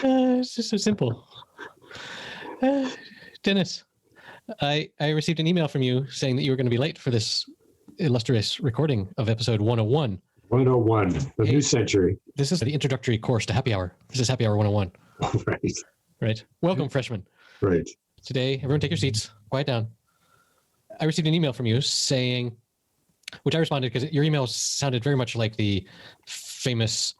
It's just so simple. Dennis, I received an email from you saying that you were going to be late for this illustrious recording of episode 101. 101, the new century. This is the introductory course to Happy Hour. This is Happy Hour 101. Right. Right. Welcome, freshmen. Right. Today, everyone take your seats. Quiet down. I received an email from you saying, which I responded because your email sounded very much like the famous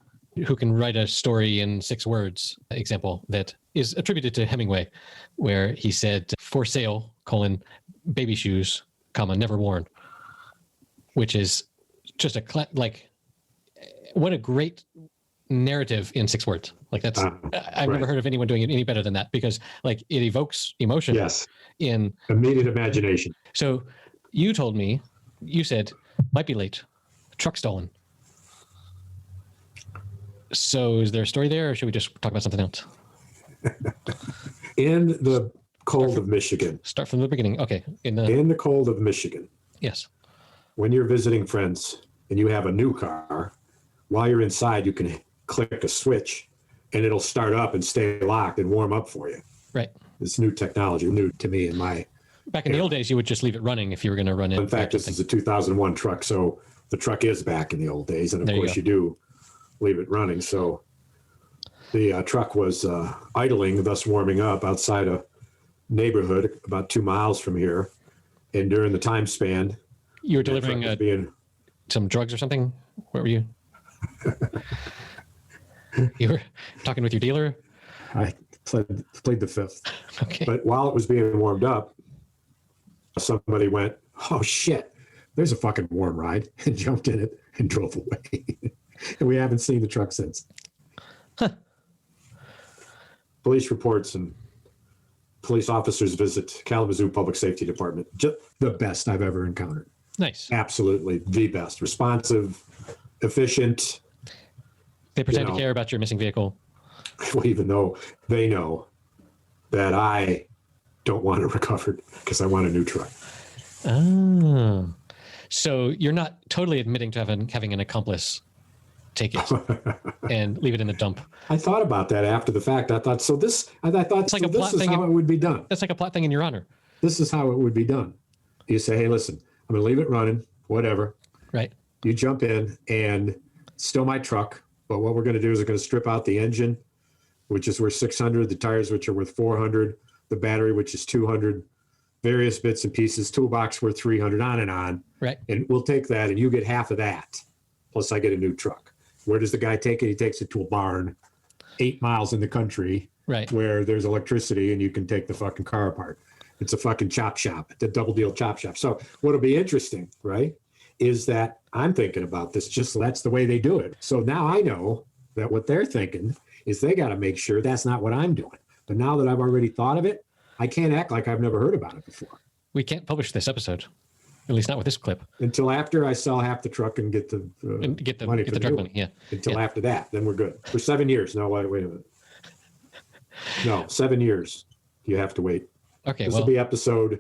who can write a story in 6 words example that is attributed to Hemingway, where he said, for sale, baby shoes, never worn, which is just what a great narrative in 6 words. Like that's, I've never heard of anyone doing it any better than that, because like it evokes emotion. Yes. In immediate imagination. So you told me, you said, might be late, truck stolen. So is there a story there, or should we just talk about something else? In the cold of Michigan. Start from the beginning. Okay. In the cold of Michigan. Yes. When you're visiting friends and you have a new car, while you're inside, you can click a switch and it'll start up and stay locked and warm up for you. Right. It's new technology, new to me in my... Back in the old days, you would just leave it running if you were going to run it. In fact, this is a 2001 truck, so the truck is back in the old days. And of course you do leave it running. So the truck was idling, thus warming up outside a neighborhood about 2 miles from here. And during the time span... You were delivering some drugs or something? Where were you? You were talking with your dealer? I played the fifth. Okay. But while it was being warmed up, somebody went, oh shit, there's a fucking warm ride, and jumped in it and drove away. And we haven't seen the truck since. Huh. Police reports and police officers visit Kalamazoo Public Safety Department. Just the best I've ever encountered. Nice. Absolutely the best. Responsive, efficient. They pretend to care about your missing vehicle. Well, even though they know that I don't want it recovered because I want a new truck. Oh. So you're not totally admitting to having an accomplice take it and leave it in the dump. I thought about that after the fact. I thought, this is how it would be done. That's like a plot thing in your honor. This is how it would be done. You say, hey, listen, I'm going to leave it running, whatever. Right. You jump in and steal my truck. But what we're going to do is we're going to strip out the engine, which is worth 600, the tires, which are worth 400, the battery, which is 200, various bits and pieces, toolbox worth 300, on and on. Right. And we'll take that and you get half of that. Plus I get a new truck. Where does the guy take it? He takes it to a barn 8 miles in the country, right, where there's electricity and you can take the fucking car apart. It's a fucking chop shop, the double deal chop shop. So what'll be interesting, right, is that I'm thinking about this, just that's the way they do it. So now I know that what they're thinking is they got to make sure that's not what I'm doing. But now that I've already thought of it, I can't act like I've never heard about it before. We can't publish this episode, at least not with this clip. Until after I sell half the truck and get the money for the truck money. Yeah. Until after that, then we're good. For 7 years. No, wait a minute. No, 7 years. You have to wait. Okay, this will be episode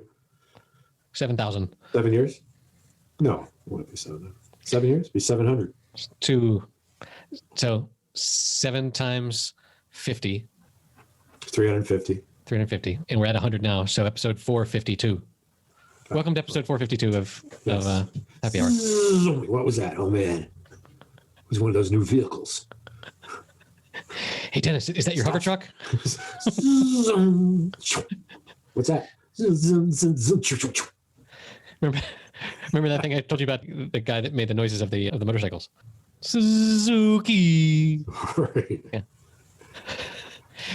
7,000. 7 years? No, it won't be 7 years. It'll be 700. So 7 times 50. 350. 350, and we're at 100 now. So episode 452. Welcome to episode 452 of Happy Hour. What was that? Oh man, it was one of those new vehicles. Hey Dennis, is that your hover truck? What's that? Remember that thing I told you about, the guy that made the noises of the motorcycles? Suzuki. Right. Yeah.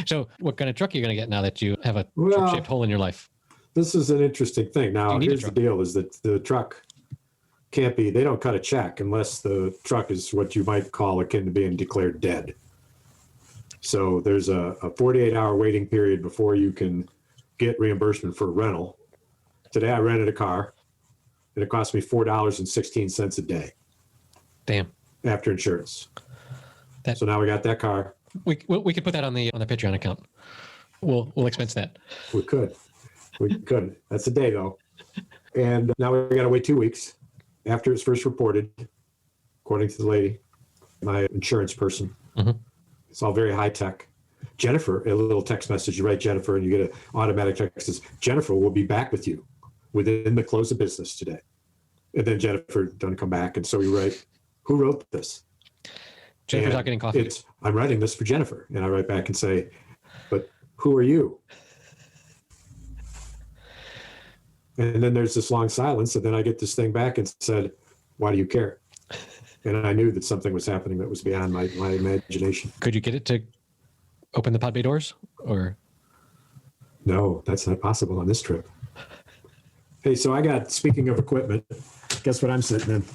So what kind of truck are you going to get now that you have a truck-shaped hole in your life? This is an interesting thing. Now, here's the deal, is that the truck can't be, they don't cut a check unless the truck is what you might call akin to being declared dead. So there's a 48-hour waiting period before you can get reimbursement for a rental. Today I rented a car, and it cost me $4.16 a day. Damn. After insurance. So now we got that car. We could put that on the Patreon account. We'll expense that. We could. That's a day though. And now we got to wait 2 weeks after it's first reported, according to the lady, my insurance person. Mm-hmm. It's all very high tech. Jennifer, a little text message, you write Jennifer and you get an automatic text that says, Jennifer will be back with you within the close of business today. And then Jennifer doesn't come back. And so we write, who wrote this? Jennifer's not getting coffee. I'm writing this for Jennifer. And I write back and say, but who are you? And then there's this long silence. And then I get this thing back and said, why do you care? And I knew that something was happening that was beyond my imagination. Could you get it to open the pod bay doors? Or no, that's not possible on this trip. Hey, so I got, speaking of equipment, guess what I'm sitting in?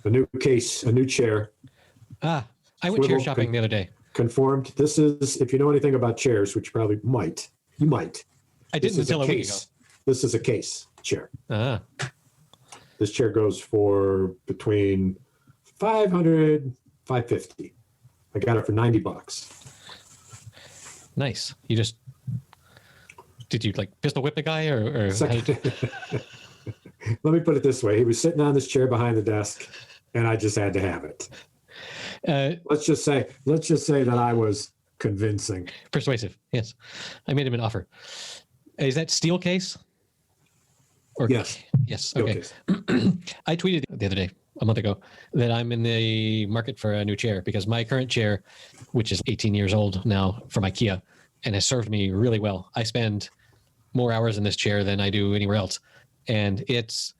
A new case, a new chair. I went chair shopping the other day. Conformed. This is, if you know anything about chairs, which you probably might. I didn't until a week ago. This is a case chair. Ah. This chair goes for between $500, $550. I got it for $90. Nice. Did you like pistol whip the guy or Let me put it this way. He was sitting on this chair behind the desk and I just had to have it. Let's just say that I was convincing. Persuasive. Yes. I made him an offer. Is that steel case? Yes. Yes. Okay. I tweeted the other day, a month ago, that I'm in the market for a new chair because my current chair, which is 18 years old now from IKEA and has served me really well. I spend more hours in this chair than I do anywhere else. And it's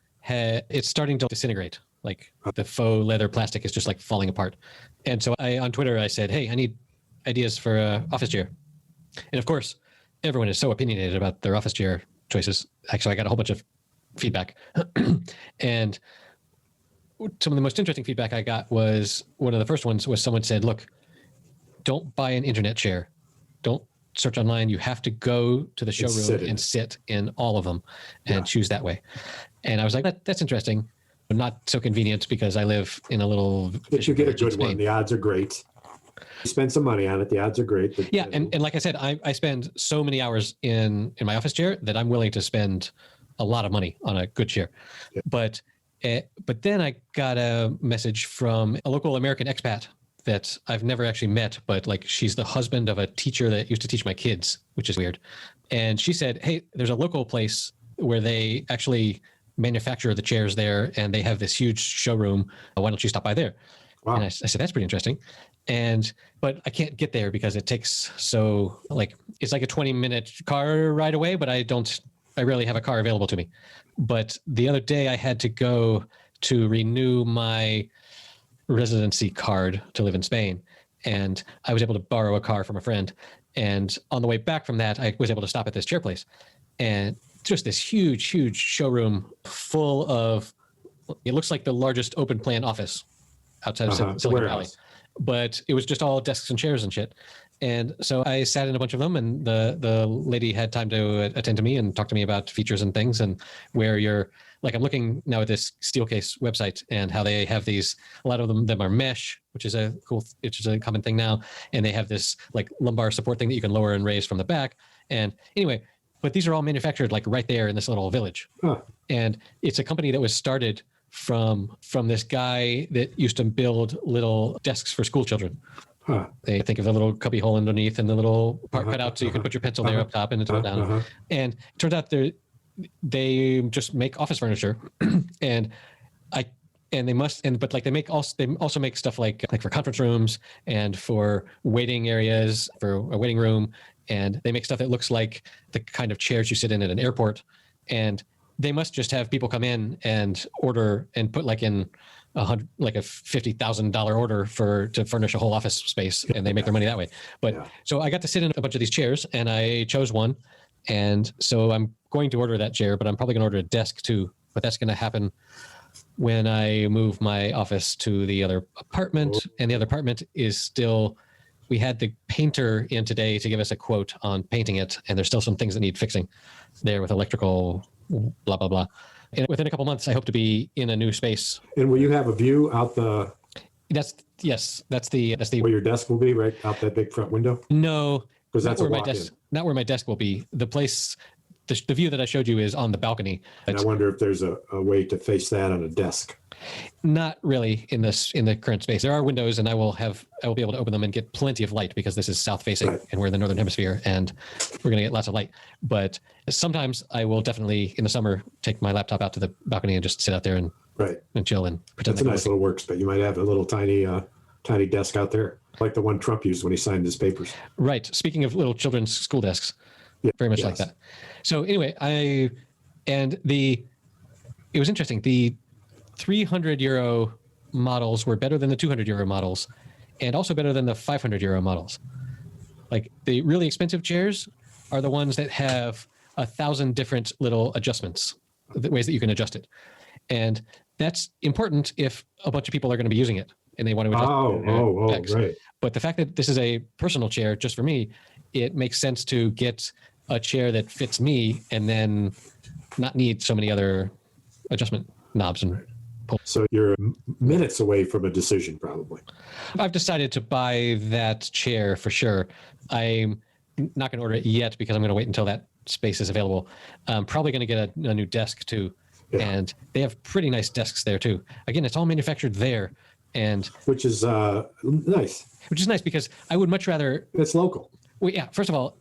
starting to disintegrate. Like the faux leather plastic is just like falling apart. And so on Twitter, I said, hey, I need ideas for an office chair. And of course, everyone is so opinionated about their office chair choices. Actually, I got a whole bunch of feedback. And some of the most interesting feedback I got was, one of the first ones was someone said, look, don't buy an internet chair. Don't search online. You have to go to the showroom and sit in all of them and choose that way. And I was like, that's interesting. Not so convenient because I live in a little... If you get a good one, the odds are great. You spend some money on it, the odds are great. But, yeah, and like I said, I spend so many hours in my office chair that I'm willing to spend a lot of money on a good chair. Yeah. But then I got a message from a local American expat that I've never actually met, but like she's the husband of a teacher that used to teach my kids, which is weird. And she said, hey, there's a local place where they actually manufacture the chairs there and they have this huge showroom. Why don't you stop by there? Wow. And I said, that's pretty interesting. But I can't get there because it takes it's like a 20-minute car ride away, but I rarely have a car available to me. But the other day I had to go to renew my residency card to live in Spain. And I was able to borrow a car from a friend. And on the way back from that, I was able to stop at this chair place. And just this huge, huge showroom full of, it looks like the largest open plan office outside of Silicon Valley. But it was just all desks and chairs and shit. And so I sat in a bunch of them, and the lady had time to attend to me and talk to me about features and things, and where you're like, I'm looking now at this Steelcase website and how they have these, a lot of them are mesh, which is a common thing now. And they have this like lumbar support thing that you can lower and raise from the back. And anyway, but these are all manufactured like right there in this little village. Huh. And it's a company that was started from this guy that used to build little desks for school children. Huh. They think of the little cubby hole underneath and the little part cut out so you can put your pencil there up top and it's all down. And it turns out they just make office furniture, and they also make stuff like for conference rooms and for waiting areas, for a waiting room, and they make stuff that looks like the kind of chairs you sit in at an airport. And they must just have people come in and order and put like in a $50,000 order to furnish a whole office space, and they make their money that way. But so I got to sit in a bunch of these chairs, and I chose one, and so I'm going to order that chair, but I'm probably going to order a desk too. But that's going to happen when I move my office to the other apartment, and the other apartment is still. We had the painter in today to give us a quote on painting it, and there's still some things that need fixing there with electrical, blah, blah, blah. And within a couple months, I hope to be in a new space. And will you have a view out the... That's the... Where your desk will be, right? Out that big front window? No. Because that's not where my desk will be. The place... The view that I showed you is on the balcony. And I wonder if there's a way to face that on a desk. Not really in the current space. There are windows, and I will be able to open them and get plenty of light because this is south facing, right, and we're in the northern hemisphere, and we're going to get lots of light. But sometimes I will definitely in the summer take my laptop out to the balcony and just sit out there and chill and pretend. That's a nice little workspace. You might have a little tiny desk out there, like the one Trump used when he signed his papers. Right. Speaking of little children's school desks, very much like that. So anyway, it was interesting. The 300 euro models were better than the 200 euro models, and also better than the 500 euro models. Like the really expensive chairs are the ones that have 1,000 different little adjustments, the ways that you can adjust it. And that's important if a bunch of people are going to be using it and they want to adjust right. But the fact that this is a personal chair just for me, it makes sense to get a chair that fits me and then not need so many other adjustment knobs and pulls. So you're minutes away from a decision, probably. I've decided to buy that chair for sure. I'm not going to order it yet because I'm going to wait until that space is available. I'm probably going to get a new desk too. Yeah. And they have pretty nice desks there too. Again, it's all manufactured there, and which is nice. Which is nice because I would much rather. It's local. Well, yeah. First of all,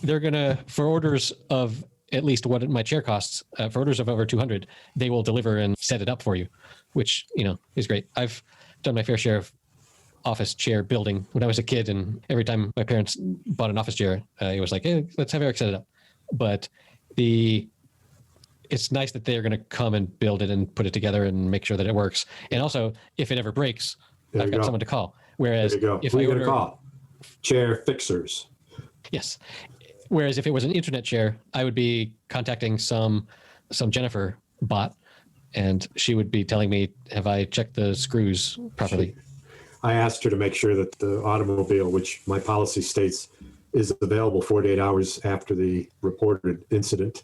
they're gonna, for orders of at least what my chair costs, for orders of over 200, they will deliver and set it up for you, which is great. I've done my fair share of office chair building when I was a kid, and every time my parents bought an office chair, it was like, hey, let's have Erik set it up. But it's nice that they're going to come and build it and put it together and make sure that it works. And also, if it ever breaks, I've got someone to call. Whereas if Who are you going to call? Chair fixers. Yes. Whereas if it was an internet chair, I would be contacting some Jennifer bot, and she would be telling me, have I checked the screws properly? I asked her to make sure that the automobile, which my policy states is available 48 hours after the reported incident,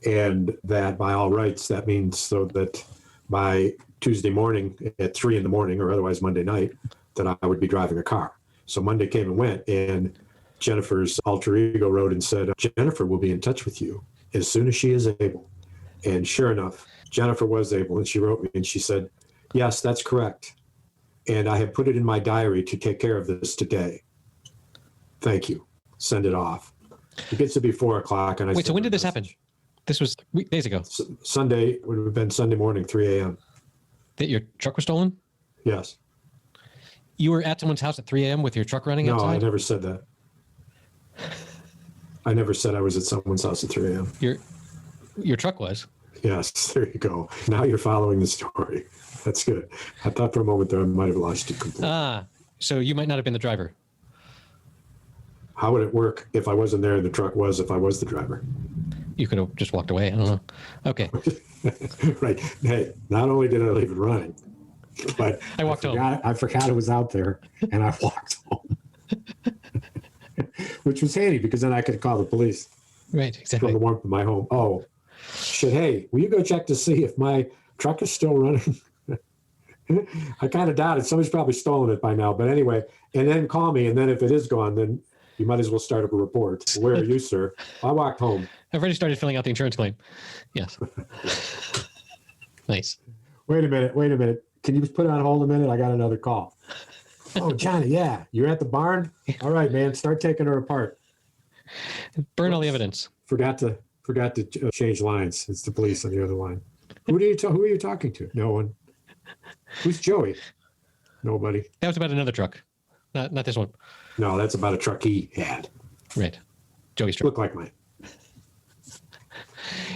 and that by all rights, that means so that by Tuesday morning at 3 a.m, or otherwise Monday night, that I would be driving a car. So Monday came and went, and Jennifer's alter ego wrote and said, Jennifer will be in touch with you as soon as she is able. And sure enough, Jennifer was able, and she wrote me and she said, yes, that's correct. And I have put it in my diary to take care of this today. Thank you. Send it off. It gets to be 4 o'clock. And wait, so when did this happen? This was days ago. Sunday, would have been Sunday morning, 3 a.m. That your truck was stolen? Yes. You were at someone's house at 3 a.m. with your truck running outside? No, I never said that. I never said I was at someone's house at 3 a.m. Your truck was? Yes, there you go. Now you're following the story. That's good. I thought for a moment there I might have lost you completely. So you might not have been the driver. How would it work if I wasn't there and the truck was, if I was the driver? You could have just walked away. I don't know. Okay. Right. Hey, not only did I leave it running, but I walked home. I forgot it was out there, and I walked home. Which was handy because then I could call the police. Right, exactly. From the warmth of my home. Oh, shit. Hey, will you go check to see if my truck is still running? I kind of doubt it. Somebody's probably stolen it by now. But anyway, and then call me. And then if it is gone, then you might as well start up a report. Where are you, sir? I walked home. I've already started filling out the insurance claim. Yes. Nice. Wait a minute. Can you just put it on hold a minute? I got another call. Oh, Johnny, yeah. You're at the barn? All right, man. Start taking her apart. Burn all the evidence. Forgot to change lines. It's the police on the other line. Who are you talking to? No one. Who's Joey? Nobody. That was about another truck. Not this one. No, that's about a truck he had. Right. Joey's truck. Looked like mine.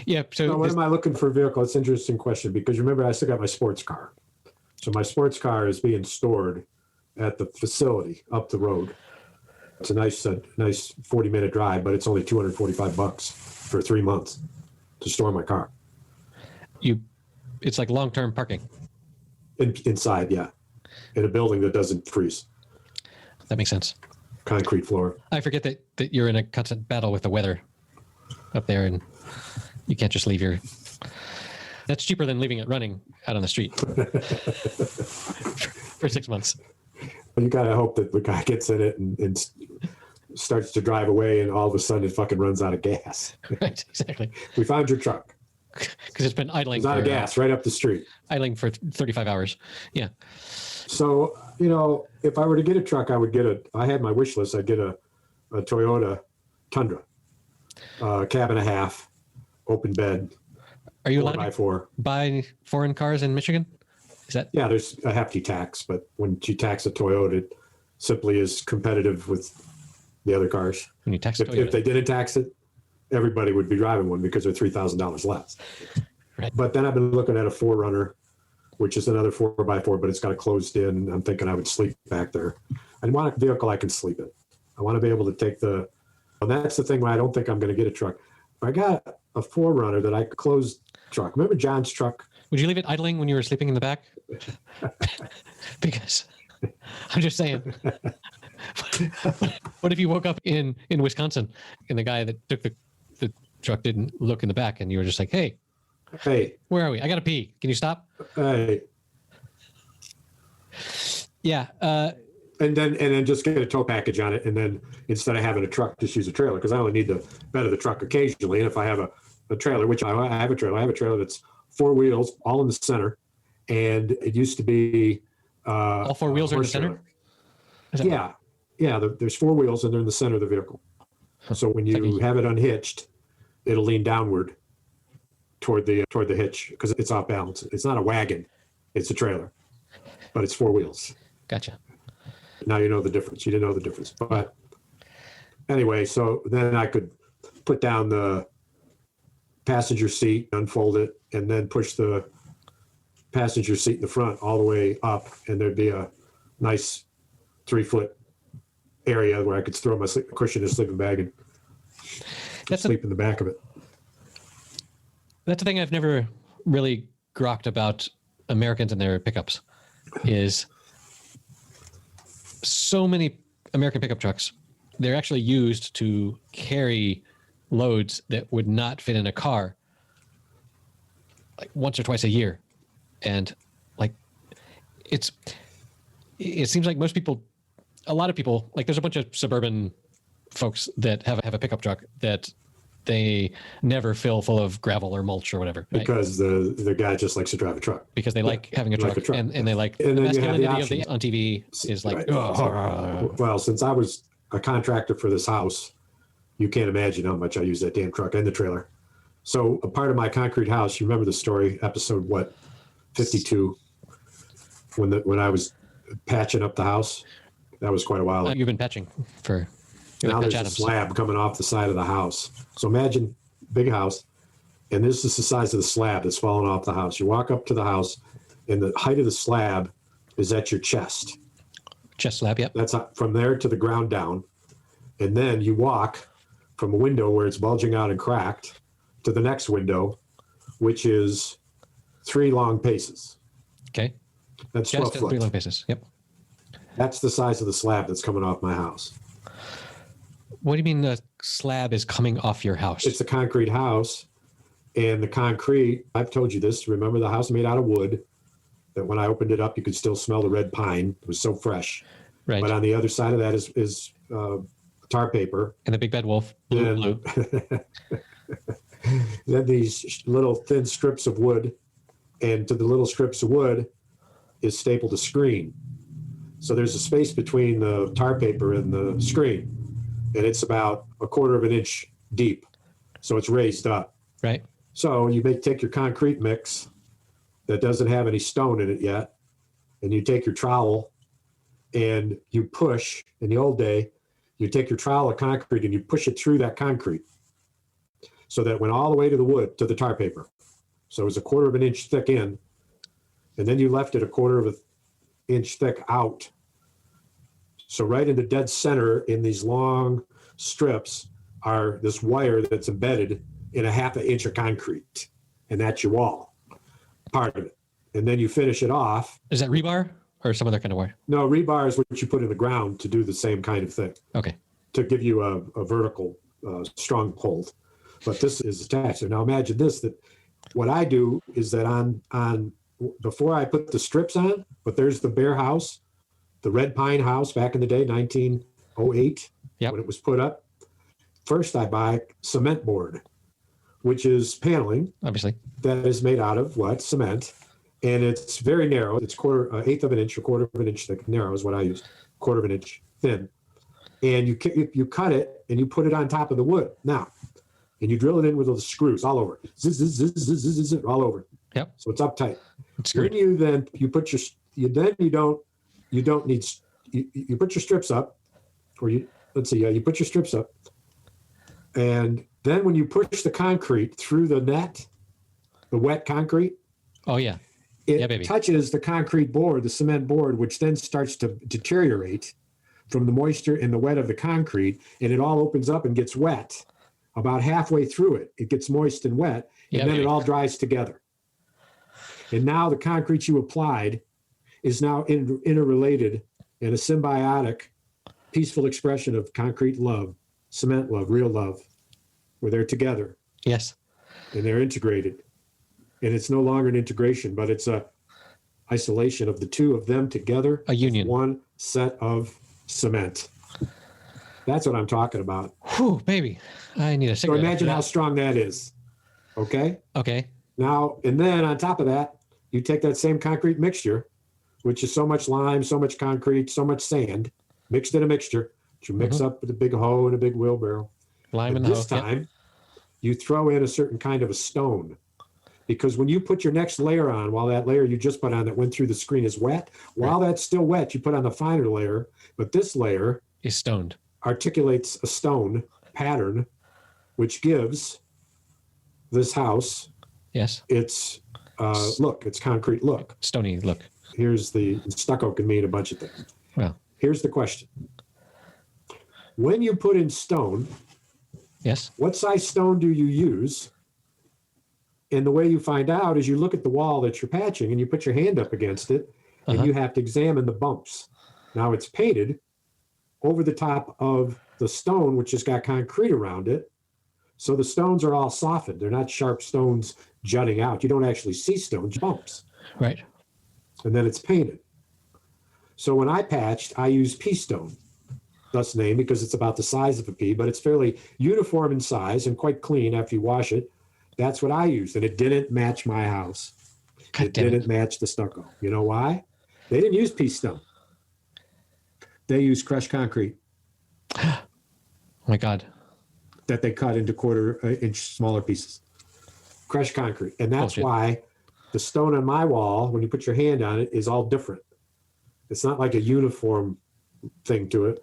Yeah. So when am I looking for a vehicle? It's an interesting question because remember I still got my sports car. So my sports car is being stored at the facility up the road. It's a nice 40-minute drive, but it's only $245 for 3 months to store my car. It's like long-term parking. Inside, yeah. In a building that doesn't freeze. That makes sense. Concrete floor. I forget that you're in a constant battle with the weather up there, and you can't just leave your... That's cheaper than leaving it running out on the street for 6 months. You gotta hope that the guy gets in it and starts to drive away, and all of a sudden it fucking runs out of gas. Right, exactly. We found your truck. Because it's been idling. It's out of gas right up the street. Idling for 35 hours. Yeah. So, if I were to get a truck, I had my wish list, I'd get a Toyota Tundra, cab and a half, open bed. Are you allowed 4x4. To buy foreign cars in Michigan? Is that? Yeah, there's a hefty tax, but when you tax a Toyota, it simply is competitive with the other cars. When you tax if they didn't tax it, everybody would be driving one because they're $3,000 less. Right. But then I've been looking at a 4Runner, which is another 4x4, but it's got a closed in. I'm thinking I would sleep back there. I want a vehicle I can sleep in. I want to be able to take and that's the thing where I don't think I'm going to get a truck. If I got a 4Runner that I could close truck. Remember John's truck? Would you leave it idling when you were sleeping in the back? Because I'm just saying, what if you woke up in Wisconsin and the guy that took the truck didn't look in the back and you were just like, hey, where are we? I got to pee. Can you stop? Hey. Yeah. And then just get a tow package on it. And then instead of having a truck, just use a trailer because I only need the bed of the truck occasionally. And if I have a trailer, which I have a trailer that's 4 wheels, all in the center. And it used to be all 4 wheels are in the center? Yeah. There's 4 wheels and they're in the center of the vehicle. So when you have it unhitched, it'll lean downward toward the hitch because it's off balance. It's not a wagon, it's a trailer, but it's 4 wheels. Gotcha. Now you know the difference. You didn't know the difference. But anyway, so then I could put down the passenger seat, unfold it, and then push the passenger seat in the front all the way up, and there'd be a nice 3-foot area where I could throw my cushion and sleeping bag and sleep in the back of it. That's the thing I've never really grokked about Americans and their pickups is so many American pickup trucks, they're actually used to carry loads that would not fit in a car like once or twice a year. And like, it seems like a lot of people, like there's a bunch of suburban folks that have a pickup truck that they never fill full of gravel or mulch or whatever. Right? Because the guy just likes to drive a truck. Because they like having a truck, and they like the masculinity on TV is like, right. Well, since I was a contractor for this house, you can't imagine how much I use that damn truck and the trailer. So a part of my concrete house, you remember the story, episode 52, when I was patching up the house? That was quite a while ago. You've been patching for... Now there's a slab coming off the side of the house. So imagine big house, and this is the size of the slab that's falling off the house. You walk up to the house, and the height of the slab is at your chest. Chest slab, yep. That's from there to the ground down. And then you walk from a window where it's bulging out and cracked to the next window, which is 3 long paces. Okay. That's chest 12 foot. 3 long paces, yep. That's the size of the slab that's coming off my house. What do you mean the slab is coming off your house? It's a concrete house, and the concrete, I've told you this, remember the house made out of wood, that when I opened it up, you could still smell the red pine. It was so fresh. Right. But on the other side of that is tar paper. And the big bad wolf, blue. Then these little thin strips of wood, and to the little strips of wood is stapled a screen. So there's a space between the tar paper and the screen. And it's about 1/4 of an inch deep. So it's raised up. Right. So you may take your concrete mix that doesn't have any stone in it yet, and you take your trowel and you push. In the old day, you take your trowel of concrete and you push it through that concrete so that it went all the way to the wood, to the tar paper. So it was 1/4 of an inch thick in, and then you left it 1/4 of an inch thick out. So right in the dead center in these long strips are this wire that's embedded in 1/2 inch of concrete. And that's your wall, part of it. And then you finish it off. Is that rebar or some other kind of wire? No, rebar is what you put in the ground to do the same kind of thing. Okay. To give you a vertical strong hold. But this is attached. So now imagine this, that what I do is that on before I put the strips on, but there's the bare house, the red pine house back in the day, 1908, yep. when it was put up. First, I buy cement board, which is paneling, obviously, that is made out of what? Cement. And it's very narrow. It's eighth of an inch or quarter of an inch thick. Narrow is what I used. Quarter of an inch thin. And you cut it and you put it on top of the wood. Now, and you drill it in with those screws all over. Zzz, zzz, zzz, zzz, zzz, zzz, all over. Yep. So it's uptight. It's screwed. When you put your strips up, or you put your strips up, and then when you push the concrete through the net, the wet concrete. Oh yeah. It touches the concrete board, the cement board, which then starts to deteriorate from the moisture and the wet of the concrete, and it all opens up and gets wet. About halfway through it, it gets moist and wet, and then it all dries together. And now the concrete you applied is now interrelated in a symbiotic, peaceful expression of concrete love, cement love, real love, where they're together. Yes. And they're integrated. And it's no longer an integration, but it's a isolation of the two of them together. A union. One set of cement. That's what I'm talking about. Whew, baby. I need a cigarette. So imagine how strong that is. Okay? Okay. Now, and then on top of that, you take that same concrete mixture, which is so much lime, so much concrete, so much sand, mixed in a mixture, that you mix up with a big hoe and a big wheelbarrow. Lime and this time, you throw in a certain kind of a stone. Because when you put your next layer on, while that layer you just put on that went through the screen is wet, while that's still wet, you put on the finer layer. But this layer is stoned. Articulates a stone pattern, which gives this house its look, its concrete look. Stony look. Here's the stucco can mean a bunch of things. Well, here's the question. When you put in stone, what size stone do you use? And the way you find out is you look at the wall that you're patching and you put your hand up against it and you have to examine the bumps. Now it's painted over the top of the stone, which has got concrete around it. So the stones are all softened. They're not sharp stones jutting out. You don't actually see stones, bumps. Right. And then it's painted. So when I patched, I used pea stone, thus named because it's about the size of a pea, but it's fairly uniform in size and quite clean after you wash it. That's what I used, and it didn't match my house. It didn't match the stucco. You know why? They didn't use pea stone. They used crushed concrete. Oh my God. That they cut into quarter-inch smaller pieces. Crushed concrete. And that's why the stone on my wall, when you put your hand on it, is all different. It's not like a uniform thing to it.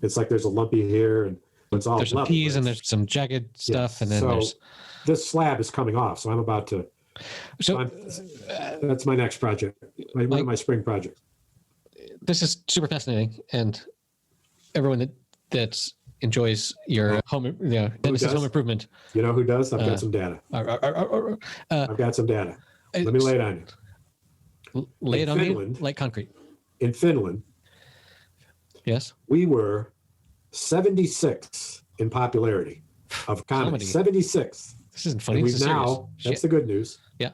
It's like there's a lumpy here, and it's all there's some peas and there's some jagged stuff, and then there's... This slab is coming off, so I'm about to... So that's my next project, one of my spring projects. This is super fascinating, and everyone that enjoys your home, Dennis's home improvement. You know who does? I've got some data. I've got some data. Let me lay it on you. Lay it on me like concrete. In Finland, yes, we were 76 in popularity of comedy. 76. This isn't funny. That's the good news. Yeah.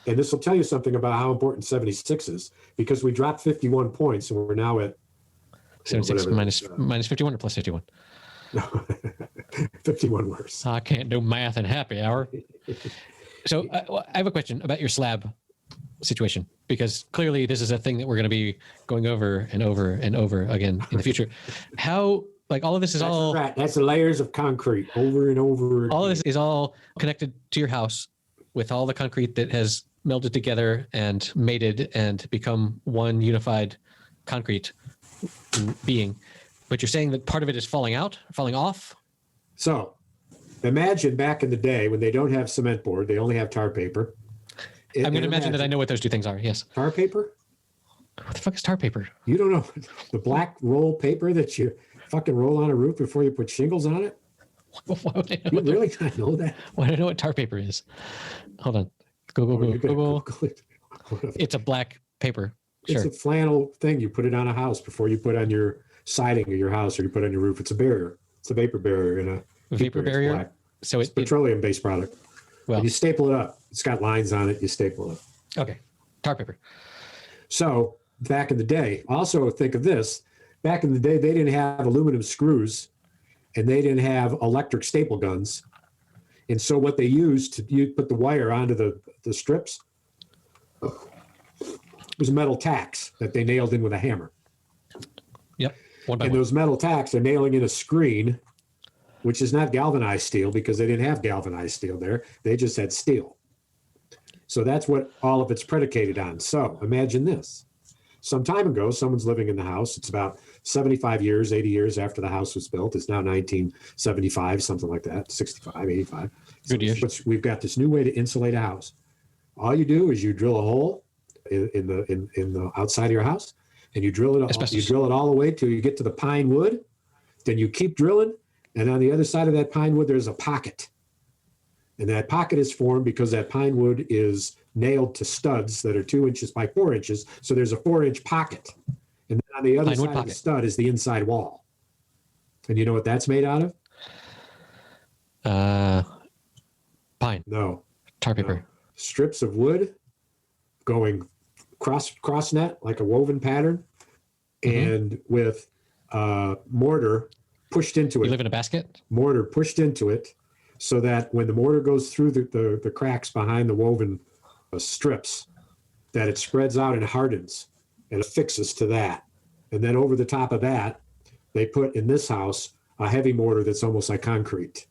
And this will tell you something about how important 76 is, because we dropped 51 points and we're now at 76 minus 51 or plus 51? No, 51 worse. I can't do math in happy hour. So I have a question about your slab situation, because clearly this is a thing that we're going to be going over and over and over again in the future. How... Like all of this is that's the layers of concrete over and over again. All of this is all connected to your house with all the concrete that has melded together and mated and become one unified concrete being. But you're saying that part of it is falling off? So imagine back in the day when they don't have cement board, they only have tar paper. I'm going to imagine that I know what those two things are. Yes. Tar paper? What the fuck is tar paper? You don't know the black roll paper that you fucking roll on a roof before you put shingles on it? Why would I know you really not know that? Why do I know what tar paper is? Hold on. Google. It's a black paper. It's a flannel thing. You put it on a house before you put on your siding of your house or you put on your roof. It's a barrier. It's a vapor barrier in a vapor barrier. So it's petroleum-based product. Well, and you staple it up. It's got lines on it. You staple it. Okay. Tar paper. So back in the day, also think of this. Back in the day, they didn't have aluminum screws and they didn't have electric staple guns. And so what they used you put the wire onto the strips was metal tacks that they nailed in with a hammer. Yep. And those metal tacks are nailing in a screen, which is not galvanized steel because they didn't have galvanized steel there. They just had steel. So that's what all of it's predicated on. So imagine this. Some time ago, someone's living in the house. It's about 75 years, 80 years after the house was built. It's now 1975, something like that, 65, 85. Good years. So we've got this new way to insulate a house. All you do is you drill a hole in the outside of your house, and you drill it all the way till you get to the pine wood. Then you keep drilling, and on the other side of that pine wood, there's a pocket. And that pocket is formed because that pine wood is nailed to studs that are 2 inches by 4 inches. So there's a 4-inch pocket. And then on the other side of the stud is the inside wall. And you know what that's made out of? Pine. No. Tar paper. No. Strips of wood going cross net like a woven pattern, and with mortar pushed into it. You live in a basket? Mortar pushed into it so that when the mortar goes through the cracks behind the woven strips, that it spreads out and hardens and affixes to that. And then over the top of that, they put in this house a heavy mortar that's almost like concrete.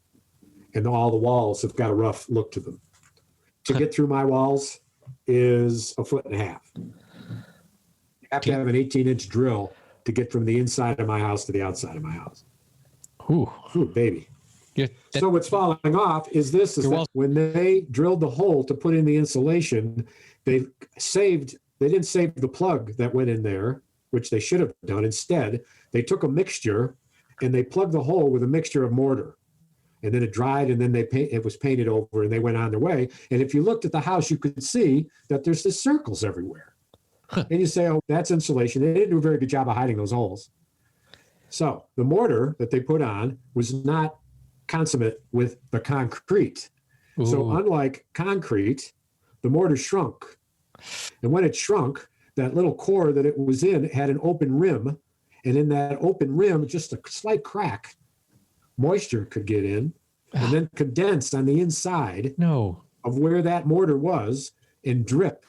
And all the walls have got a rough look to them. To get through my walls is 1.5 feet. You have to have an 18-inch drill to get from the inside of my house to the outside of my house. Ooh, baby. Yeah, so what's falling off is that when they drilled the hole to put in the insulation, they didn't save the plug that went in there, which they should have done. Instead, they took a mixture and they plugged the hole with a mixture of mortar. And then it dried, and then it was painted over, and they went on their way. And if you looked at the house, you could see that there's just circles everywhere. Huh. And you say, oh, that's insulation. They didn't do a very good job of hiding those holes. So the mortar that they put on was not consummate with the concrete. Ooh. So unlike concrete, the mortar shrunk. And when it shrunk, that little core that it was in had an open rim. And in that open rim, just a slight crack, moisture could get in and then condense on the inside of where that mortar was and drip,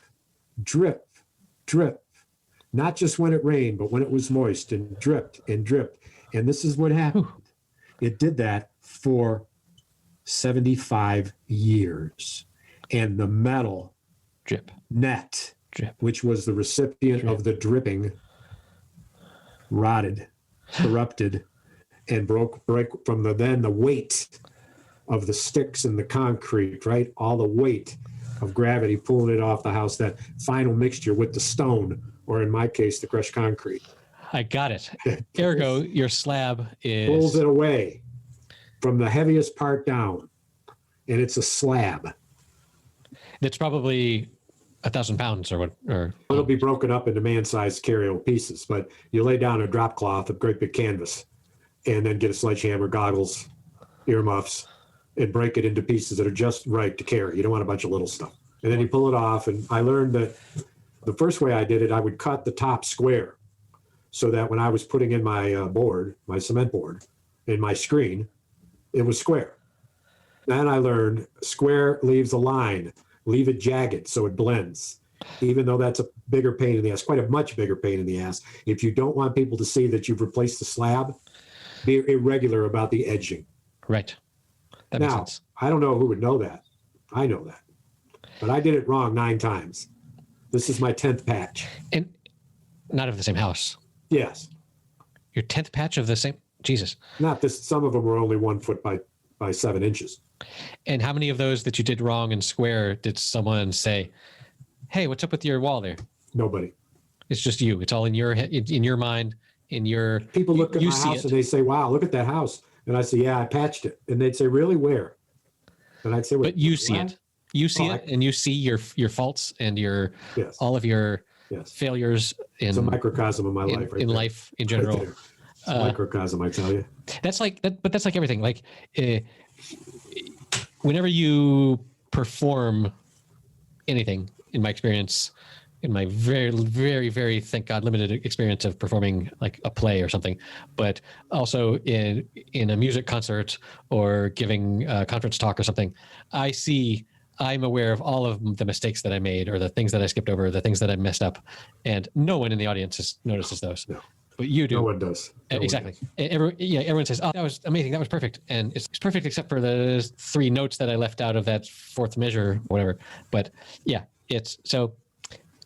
drip, drip. Not just when it rained, but when it was moist, and dripped and dripped. And this is what happened. It did that for 75 years. And the metal net, which was the recipient of the dripping, rotted, corrupted, and broke from the weight of the sticks and the concrete, right? All the weight of gravity pulling it off the house, that final mixture with the stone, or in my case, the crushed concrete. I got it. Ergo, your slab pulls it away from the heaviest part down, and it's a slab. That's probably 1,000 pounds or what? Or it'll be broken up into man-sized carryover pieces, but you lay down a drop cloth of great big canvas, and then get a sledgehammer, goggles, earmuffs, and break it into pieces that are just right to carry. You don't want a bunch of little stuff. And then you pull it off. And I learned that the first way I did it, I would cut the top square so that when I was putting in my board, my cement board, in my screen, it was square. Then I learned square leaves a line, leave it jagged so it blends. Even though that's a bigger pain in the ass, quite a much bigger pain in the ass. If you don't want people to see that you've replaced the slab, be irregular about the edging. Right. That makes sense. I don't know who would know that. I know that. But I did it wrong 9 times. This is my 10th patch. And not of the same house. Yes. Your 10th patch of the same? Jesus. Not this. Some of them were only 1 foot by 7 inches. And how many of those that you did wrong in square did someone say, hey, what's up with your wall there? Nobody. It's just you. It's all in your head, in your mind. People look at my house and they say, wow, look at that house. And I say, yeah, I patched it. And they'd say, really, where? And I'd say, but you see it. You see it, and you see your faults and all of your failures. It's a microcosm of my life. In life in general. Right, it's a microcosm, I tell you. That's like that, but that's like everything. Like whenever you perform anything, in my experience, in my very, very, very, thank God, limited experience of performing like a play or something, but also in a music concert or giving a conference talk or something, I'm aware of all of the mistakes that I made or the things that I skipped over, the things that I messed up, and no one in the audience notices those. No. But you do. No one does. Exactly. Everyone says, "Oh, that was amazing. That was perfect." And it's perfect except for the 3 notes that I left out of that 4th measure, whatever. But yeah, it's so.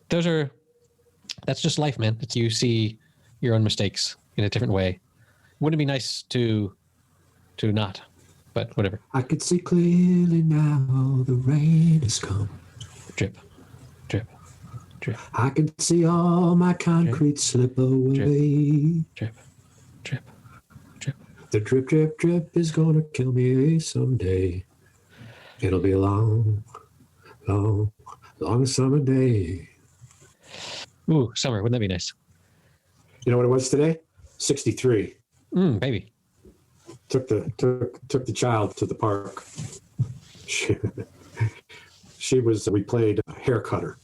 That's just life, man. It's you see your own mistakes in a different way. Wouldn't it be nice to not? But whatever. I could see clearly now the rain has come. Drip, drip, drip. I can see all my concrete slip away. Drip, drip, drip. The drip, drip, drip is gonna kill me someday. It'll be a long, long, long summer day. Ooh, summer. Wouldn't that be nice? You know what it was today? 63. Baby. Took the child to the park. We played hair cutter.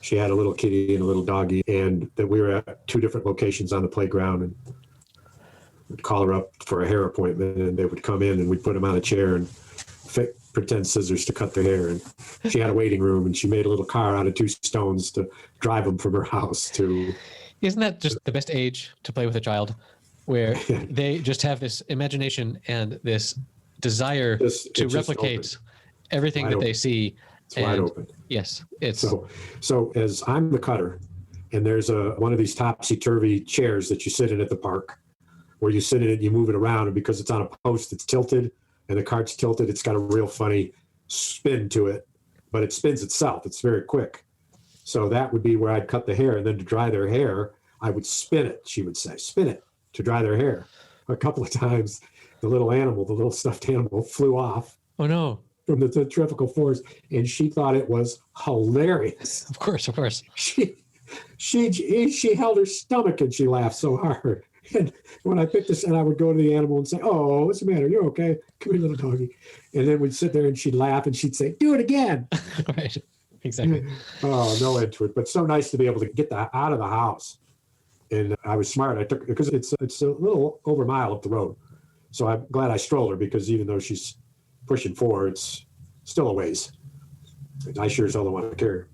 She had a little kitty and a little doggy, and that we were at 2 different locations on the playground, and we'd call her up for a hair appointment, and they would come in and we'd put them on a chair and pretend scissors to cut their hair. And she had a waiting room, and she made a little car out of 2 stones to drive them from her house to. Isn't that just the best age to play with a child, where they just have this imagination and this desire to replicate everything that they see? It's wide open. Yes, it's so. As I'm the cutter, and there's one of these topsy-turvy chairs that you sit in at the park, where you sit in it, you move it around, and because it's on a post, it's tilted, and the cart's tilted. It's got a real funny spin to it, but it spins itself. It's very quick. So that would be where I'd cut the hair, and then to dry their hair, I would spin it. She would say, "Spin it," to dry their hair. A couple of times, the little stuffed animal, flew off. Oh no! From the centrifugal force, and she thought it was hilarious. Of course. She held her stomach and she laughed so hard. And when I picked this, and I would go to the animal and say, "Oh, what's the matter? You're okay? Come here, little doggy." And then we'd sit there and she'd laugh and she'd say, "Do it again." Right. Exactly. Oh, no end to it. But so nice to be able to get that out of the house. And I was smart. I took, because it's a little over a mile up the road. So I'm glad I strolled her, because even though she's pushing 4, it's still a ways. I sure as hell don't want to carry her.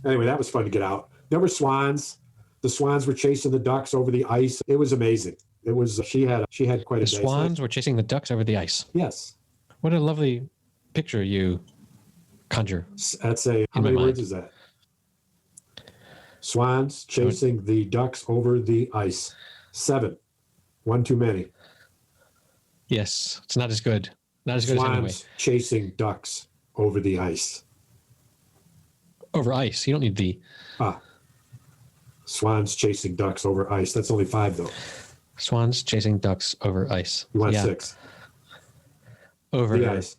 Anyway, that was fun to get out. There were swans. The swans were chasing the ducks over the ice. It was amazing. It was, she had quite a day. The swans were chasing the ducks over the ice. Yes. What a lovely picture you conjure. That's how many words is that? Swans chasing the ducks over the ice. 7. 1 too many. Yes. It's not as good. Not as good as anyway. Swans chasing ducks over the ice. Over ice. You don't need the. Swans chasing ducks over ice. That's only 5, though. Swans chasing ducks over ice. You want 6. Over the ice.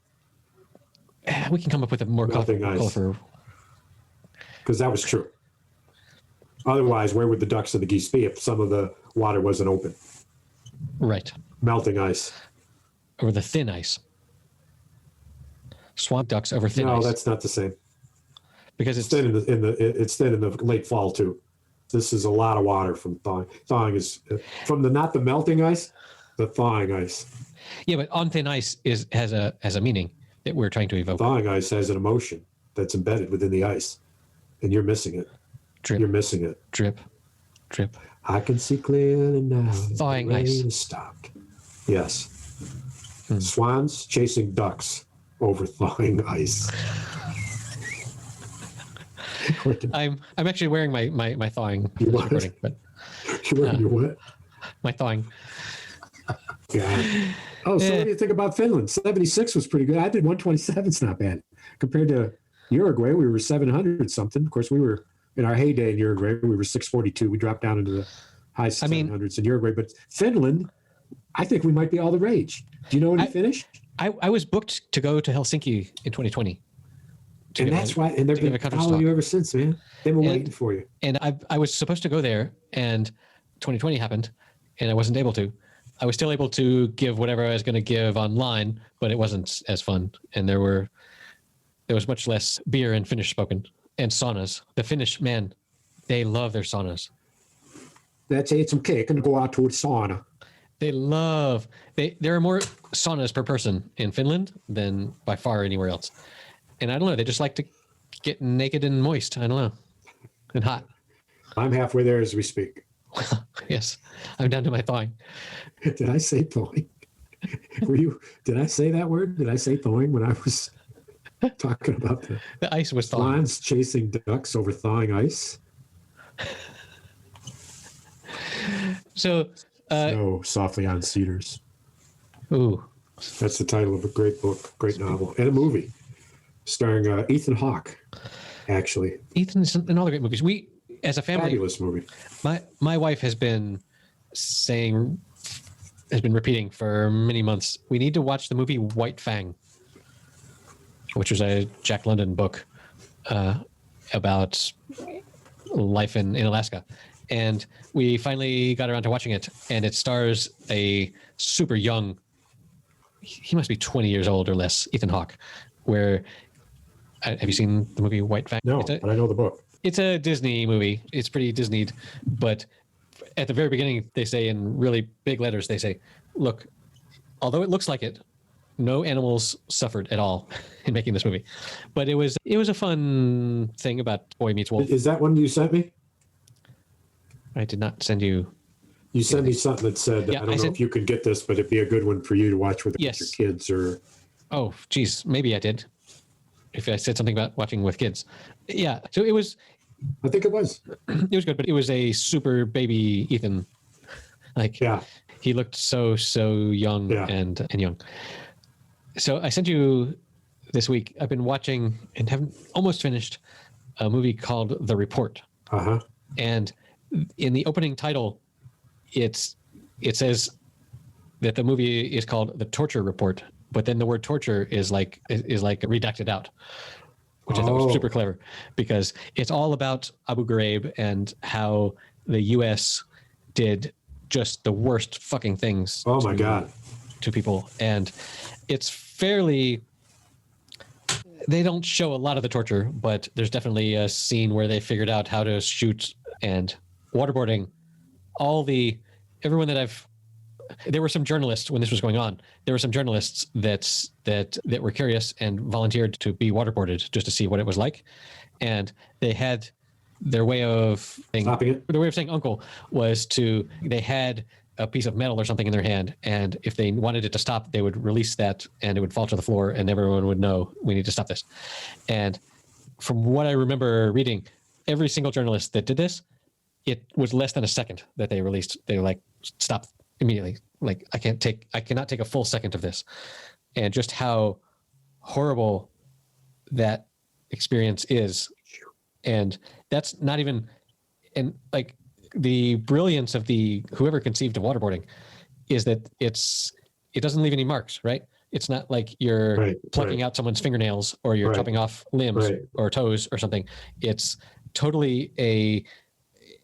We can come up with a more colorful. Because that was true. Otherwise, where would the ducks and the geese be if some of the water wasn't open? Right. Melting ice. Over the thin ice. Swamp ducks over thin ice. No, that's not the same. Because it's thin it's thin in the late fall too. This is a lot of water from thawing. Thawing is from not the melting ice, the thawing ice. Yeah, but on thin ice has a meaning that we're trying to evoke. Thawing ice has an emotion that's embedded within the ice, and you're missing it. Drip. You're missing it. Drip. Drip. I can see clearly now. Thawing the rain ice. Has stopped. Yes. Swans chasing ducks over thawing ice. I'm actually wearing my thawing recording, but you're wearing your what? My thawing. God. Oh, so what do you think about Finland? 76 was pretty good. I did 127's not bad. Compared to Uruguay, we were 700 something. Of course, we were in our heyday in Uruguay, we were 642. We dropped down into the high 700s in Uruguay. But Finland, I think we might be all the rage. Do you know when you finished? I was booked to go to Helsinki in 2020. And that's why, and they've been following you ever since, man. They've been waiting for you. And I was supposed to go there, and 2020 happened, and I wasn't able to. I was still able to give whatever I was going to give online, but it wasn't as fun. And there was much less beer and Finnish spoken and saunas. The Finnish, man, They love their saunas. Let's eat some cake and go out to a sauna. There are more saunas per person in Finland than by far anywhere else. And I don't know, they just like to get naked and moist. I don't know. And hot. I'm halfway there as we speak. Yes. I'm down to my thawing. Did I say thawing? Did I say that word? Did I say thawing when I was talking about the ice was thawing? Swans chasing ducks over thawing ice. So Snow softly on cedars. Ooh. That's the title of a great book, great novel, and a movie starring Ethan Hawke, actually. Ethan's in all the great movies. We, as a family... Fabulous movie. My wife has been repeating for many months, we need to watch the movie White Fang, which was a Jack London book about life in Alaska. And we finally got around to watching it, and it stars a super young, he must be 20 years old or less, Ethan Hawke, where, have you seen the movie White Fang? No, but I know the book. It's a Disney movie. It's pretty Disneyed, but at the very beginning, they say in really big letters, they say, look, although it looks like it, no animals suffered at all in making this movie. But it was a fun thing about Boy Meets Wolf. Is that one you sent me? I did not send you. You sent me something that said, yeah, I don't know if you can get this, but it'd be a good one for you to watch with yes. your kids or... Oh, geez, maybe I did. If I said something about watching with kids. Yeah, so it was... I think it was. It was good, but it was a super baby Ethan. Like, yeah. He looked so young and young. So I sent you this week, I've been watching and haven't almost finished a movie called The Report. Uh-huh. And in the opening title, it says that the movie is called The Torture Report, but then the word torture is like redacted out, which I thought was super clever, because it's all about Abu Ghraib and how the U.S. did just the worst fucking things. Oh my God. To people. And it's fairly, they don't show a lot of the torture, but there's definitely a scene where they figured out how to shoot and waterboarding everyone that there were some journalists when this was going on. There were some journalists that were curious and volunteered to be waterboarded just to see what it was like. And they had their way of saying uncle was they had a piece of metal or something in their hand. And if they wanted it to stop, they would release that and it would fall to the floor and everyone would know we need to stop this. And from what I remember reading, every single journalist that did this, it was less than a second that they released. They were like, stop immediately. Like, I cannot take a full second of this. And just how horrible that experience is. And that's not even, and like the brilliance of whoever conceived of waterboarding is that it doesn't leave any marks, right? It's not like you're plucking out someone's fingernails or you're chopping off limbs or toes or something. It's totally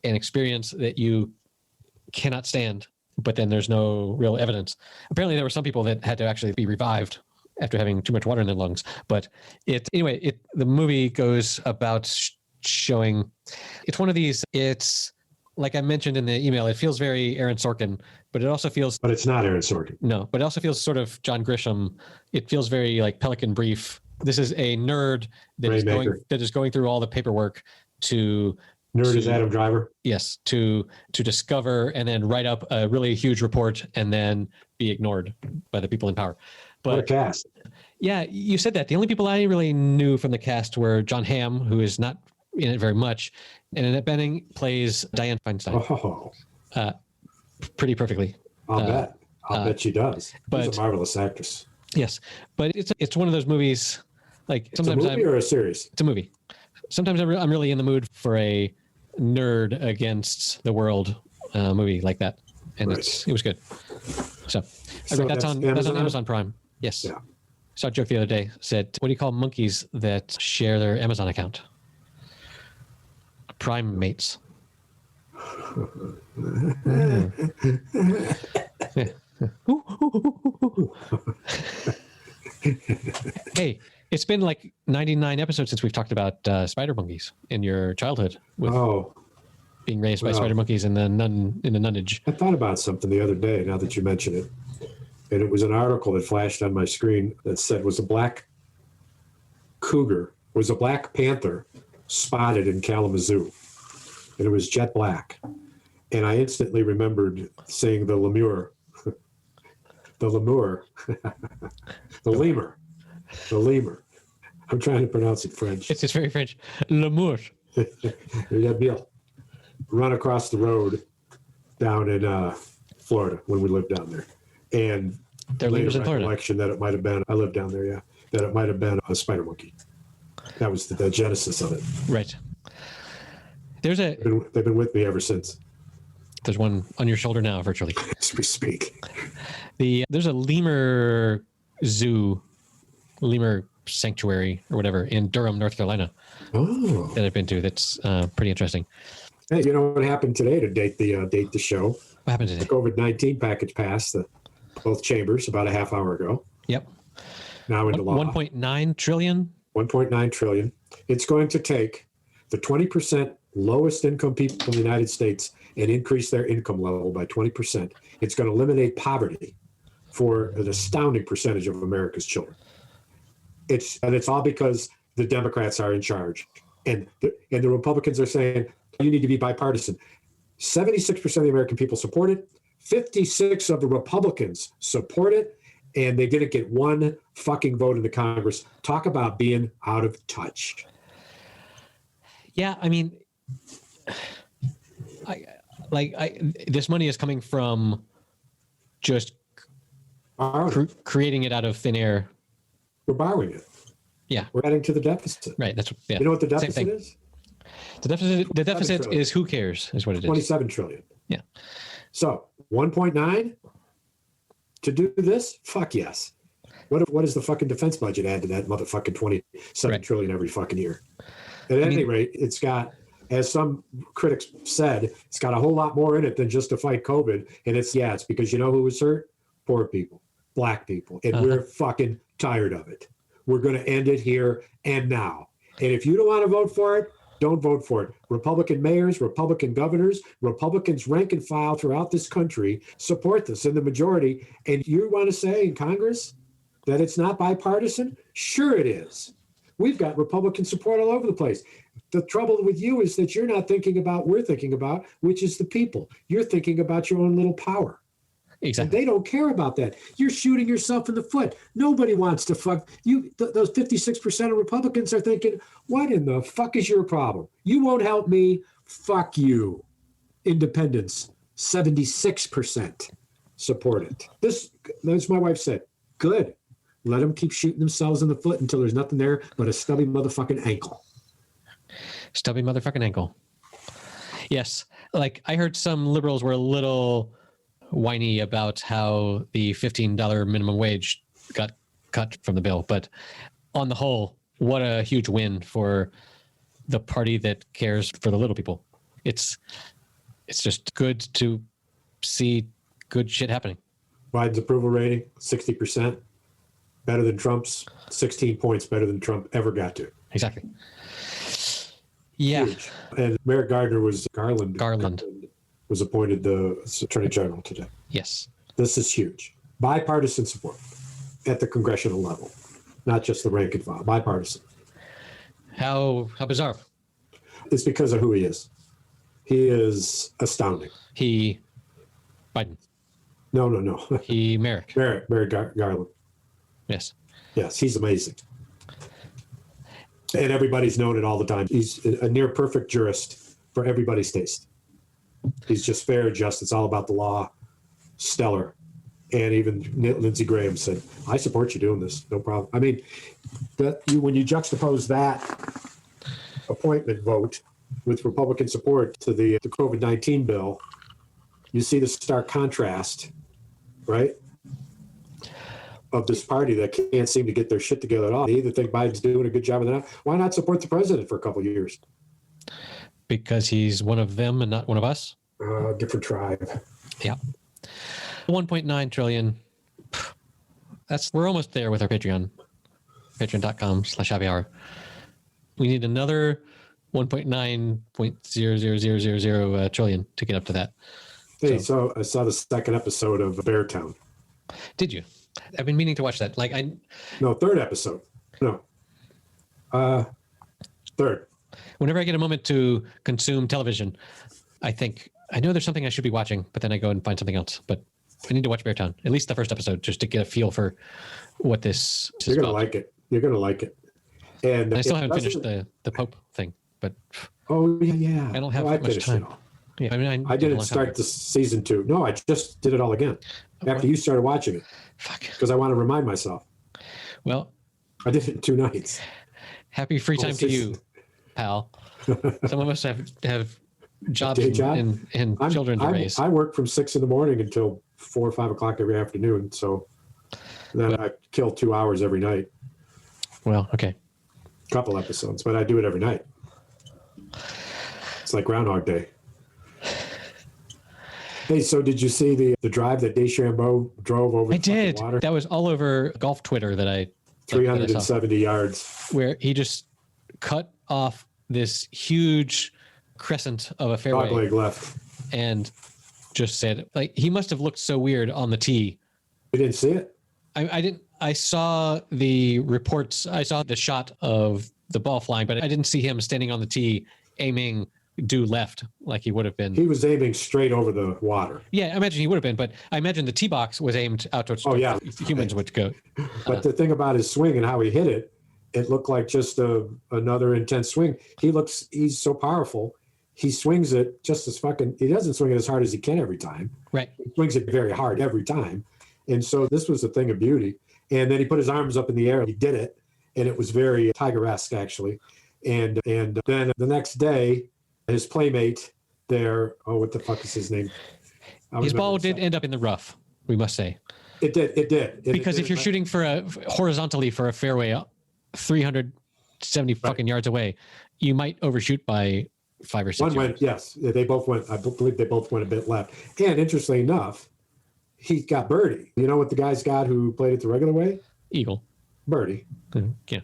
an experience that you cannot stand, but then there's no real evidence. Apparently there were some people that had to actually be revived after having too much water in their lungs. But the movie goes about showing, it's one of these, it's like I mentioned in the email, it feels very Aaron Sorkin, but it also feels... But it's not Aaron Sorkin. No, but it also feels sort of John Grisham. It feels very like Pelican Brief. This is a nerd that is going through all the paperwork to... Nerd is Adam Driver? Yes, to discover and then write up a really huge report and then be ignored by the people in power. But what a cast. Yeah, you said that. The only people I really knew from the cast were John Hamm, who is not in it very much, and Annette Bening plays Diane Feinstein. Oh. Pretty perfectly. I'll bet she does. She's a marvelous actress. Yes, but it's one of those movies. Like sometimes it's a movie or a series? It's a movie. Sometimes I'm really in the mood for a nerd against the world movie like that, and it was good. So that's on Amazon Prime. Yes. Yeah. I saw a joke the other day. Said, "What do you call monkeys that share their Amazon account?" Prime mates. Hey, it's been like 99 episodes since we've talked about spider monkeys in your childhood. being raised by spider monkeys in the nunnage. I thought about something the other day, now that you mention it. And it was an article that flashed on my screen that said, was a black panther spotted in Kalamazoo? And it was jet black. And I instantly remembered seeing the lemur. The lemur. I'm trying to pronounce it French. It's very French. Lemur. Run across the road down in Florida when we lived down there. And there lemurs in Florida. That it might have been, I lived down there, yeah. That it might have been a spider monkey. That was the genesis of it. Right. They've been with me ever since. There's one on your shoulder now, virtually. As we speak. There's a lemur sanctuary or whatever in Durham, North Carolina. Oh. That I've been to. That's pretty interesting. Hey, you know what happened today to date the show? What happened today? The COVID-19 package passed both chambers about a half hour ago. Yep. Now into law. 1.9 trillion. 1.9 trillion. It's going to take the 20% lowest income people in the United States and increase their income level by 20%. It's going to eliminate poverty for an astounding percentage of America's children. It's all because the Democrats are in charge, and the Republicans are saying you need to be bipartisan. 76% of the American people support it. 56 of the Republicans support it, and they didn't get one fucking vote in the Congress. Talk about being out of touch. Yeah, I mean, this money is coming from just creating it out of thin air. We're borrowing it. Yeah, we're adding to the deficit. Right. You know what the deficit is? The deficit is who cares is what it is. 27 trillion. Yeah. So 1.9 to do this? Fuck yes. What does the fucking defense budget add to that motherfucking 27 trillion every fucking year? At any rate, it's got, as some critics said, it's got a whole lot more in it than just to fight COVID. And it's because you know who was hurt? Poor people, black people. And we're fucking tired of it. We're going to end it here and now. And if you don't want to vote for it, don't vote for it. Republican mayors, Republican governors, Republicans rank and file throughout this country support this in the majority. And you want to say in Congress that it's not bipartisan? Sure it is. We've got Republican support all over the place. The trouble with you is that you're not thinking about what we're thinking about, which is the people. You're thinking about your own little power. Exactly. And they don't care about that. You're shooting yourself in the foot. Nobody wants to fuck you. Those 56% of Republicans are thinking, what in the fuck is your problem? You won't help me. Fuck you. Independents, 76% support it. This, as my wife said, good. Let them keep shooting themselves in the foot until there's nothing there but a stubby motherfucking ankle. Stubby motherfucking ankle. Yes. Like I heard some liberals were a little whiny about how the $15 minimum wage got cut from the bill. But on the whole, what a huge win for the party that cares for the little people. It's just good to see good shit happening. Biden's approval rating, 60%. Better than Trump's, 16 points better than Trump ever got to. Exactly. Yeah. Huge. And Merrick Garland was appointed the Attorney General today. Yes. This is huge. Bipartisan support at the congressional level, not just the rank and file, bipartisan. How bizarre. It's because of who he is. He is astounding. Biden. No. Merrick. Merrick Garland. Yes. Yes, he's amazing. And everybody's known it all the time. He's a near perfect jurist for everybody's taste. He's just fair and just. It's all about the law. Stellar. And even Lindsey Graham said, I support you doing this. No problem. I mean, when you juxtapose that appointment vote with Republican support to the COVID-19 bill, you see the stark contrast, right? Of this party that can't seem to get their shit together at all. They either think Biden's doing a good job or not. Why not support the president for a couple of years? Because he's one of them and not one of us? Different tribe. Yeah. 1.9 trillion. We're almost there with our Patreon. Patreon.com/happy hour. We need another 1.9.00000 trillion to get up to that. Hey, so I saw the second episode of Beartown. Did you? I've been meaning to watch that. No, third episode. No. Third. Whenever I get a moment to consume television, I think I know there's something I should be watching, but then I go and find something else. But I need to watch Beartown, at least the first episode, just to get a feel for what this is. You're gonna like it. You're gonna like it. And I still haven't finished the Pope thing, but yeah. I don't have much time. Yeah, I didn't start the season 2. No, I just did it all again after you started watching it. Fuck. Because I want to remind myself. Well, I did it in 2 nights. Happy free time to you, pal. Some of us have jobs and children to raise. I work from 6 a.m. until 4 or 5 o'clock every afternoon. So then I kill 2 hours every night. Well, okay. Couple episodes, but I do it every night. It's like Groundhog Day. Hey, so did you see the drive that DeChambeau drove over the water? That was all over golf Twitter that I 370 yards. Where he just cut off this huge crescent of a fairway. Dogleg left. And just said, he must have looked so weird on the tee. You didn't see it? I didn't. I saw the reports. I saw the shot of the ball flying, but I didn't see him standing on the tee aiming due left like he would have been. He was aiming straight over the water. Yeah, I imagine he would have been, but I imagine the tee box was aimed out towards humans would go. But the thing about his swing and how he hit it, it looked like just another intense swing. He's so powerful. He swings it just as he doesn't swing it as hard as he can every time. Right. He swings it very hard every time. And so this was a thing of beauty. And then he put his arms up in the air. He did it. And it was very Tiger-esque, actually. And then the next day, his playmate there, what the fuck is his name? His ball did end up in the rough, we must say. It did. Because if you're shooting horizontally for a fairway 370 fucking yards away, you might overshoot by 5 or 6 yards. Yes. They both went, I believe they both went a bit left. And interestingly enough, he got birdie. You know what the guys got who played it the regular way? Eagle. Birdie. Mm-hmm. Yeah.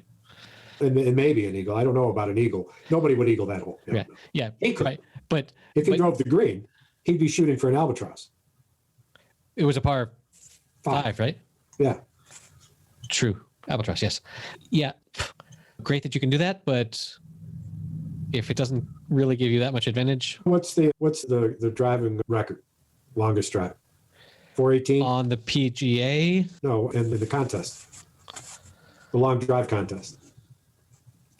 And maybe an eagle. I don't know about an eagle. Nobody would eagle that hole. Yeah. He could. Right. But if he drove the green, he'd be shooting for an albatross. It was a par 5, right? Yeah. True. Albatross, yes. Yeah. Great that you can do that, but if it doesn't really give you that much advantage. What's the driving record? Longest drive? 418? On the PGA? No, in the contest. The long drive contest.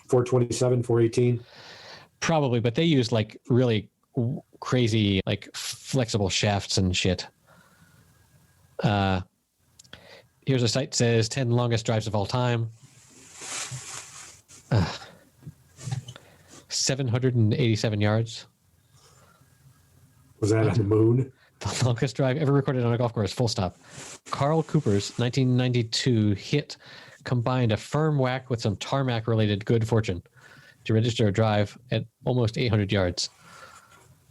427, 418? Probably, but they use really crazy, flexible shafts and shit. Here's a site that says 10 longest drives of all time. 787 yards. Was that on the moon? The longest drive ever recorded on a golf course, full stop. Carl Cooper's 1992 hit combined a firm whack with some tarmac-related good fortune to register a drive at almost 800 yards.